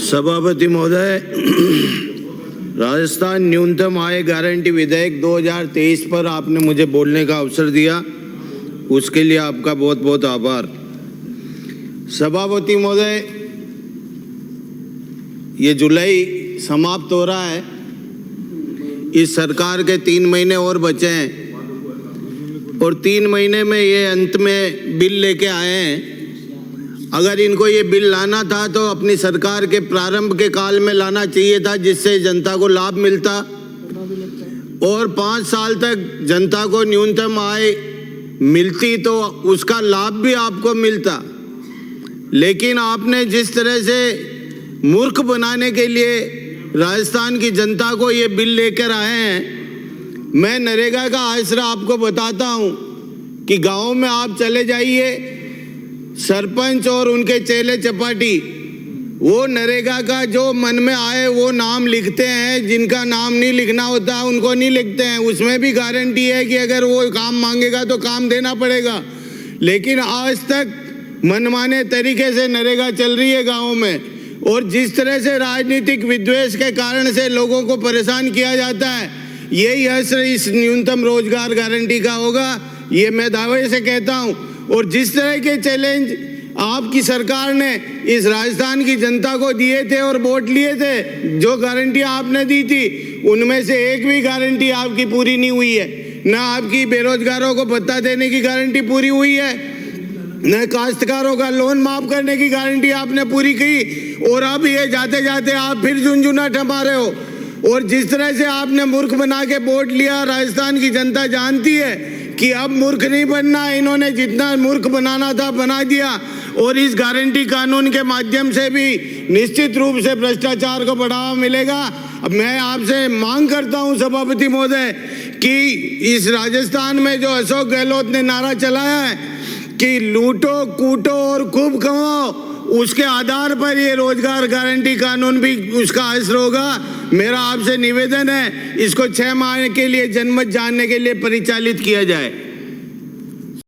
सभापति महोदय, राजस्थान न्यूनतम आय गारंटी विधेयक 2023 पर आपने मुझे बोलने का अवसर दिया, उसके लिए आपका बहुत बहुत आभार। सभापति महोदय, ये जुलाई समाप्त हो रहा है, इस सरकार के 3 महीने और बचे हैं और 3 महीने में ये अंत में बिल लेके आए हैं। अगर इनको ये बिल लाना था तो अपनी सरकार के प्रारंभ के काल में लाना चाहिए था, जिससे जनता को लाभ मिलता और 5 साल तक जनता को न्यूनतम आय मिलती तो उसका लाभ भी आपको मिलता। लेकिन आपने जिस तरह से मूर्ख बनाने के लिए राजस्थान की जनता को ये बिल लेकर आए हैं, मैं नरेगा का आसरा आपको बताता हूँ कि गाँव में आप चले जाइए, सरपंच और उनके चेले चपाटी वो नरेगा का जो मन में आए वो नाम लिखते हैं, जिनका नाम नहीं लिखना होता उनको नहीं लिखते हैं। उसमें भी गारंटी है कि अगर वो काम मांगेगा तो काम देना पड़ेगा। लेकिन आज तक मनमाने तरीके से नरेगा चल रही है गाँव में, और जिस तरह से राजनीतिक विद्वेष के कारण से लोगों को परेशान किया जाता है, यही असर इस न्यूनतम रोजगार गारंटी का होगा, ये मैं दावे से कहता हूँ। और जिस तरह के चैलेंज आपकी सरकार ने इस राजस्थान की जनता को दिए थे और वोट लिए थे, जो गारंटी आपने दी थी उनमें से एक भी गारंटी आपकी पूरी नहीं हुई है। ना आपकी बेरोजगारों को भत्ता देने की गारंटी पूरी हुई है, न काश्तकारों का लोन माफ करने की गारंटी आपने पूरी की, और अब ये जाते जाते आप फिर झुनझुना ठमा रहे हो। और जिस तरह से आपने मूर्ख बना के वोट लिया, राजस्थान की जनता जानती है कि अब मूर्ख नहीं बनना, इन्होंने जितना मूर्ख बनाना था बना दिया। और इस गारंटी कानून के माध्यम से भी निश्चित रूप से भ्रष्टाचार को बढ़ावा मिलेगा। अब मैं आपसे मांग करता हूं सभापति महोदय कि इस राजस्थान में जो अशोक गहलोत ने नारा चलाया है कि लूटो कूटो और खूब कमाओ, उसके आधार पर ये रोजगार गारंटी कानून भी उसका असर होगा। मेरा आपसे निवेदन है, इसको 6 माह के लिए जनमत जानने के लिए परिचालित किया जाए।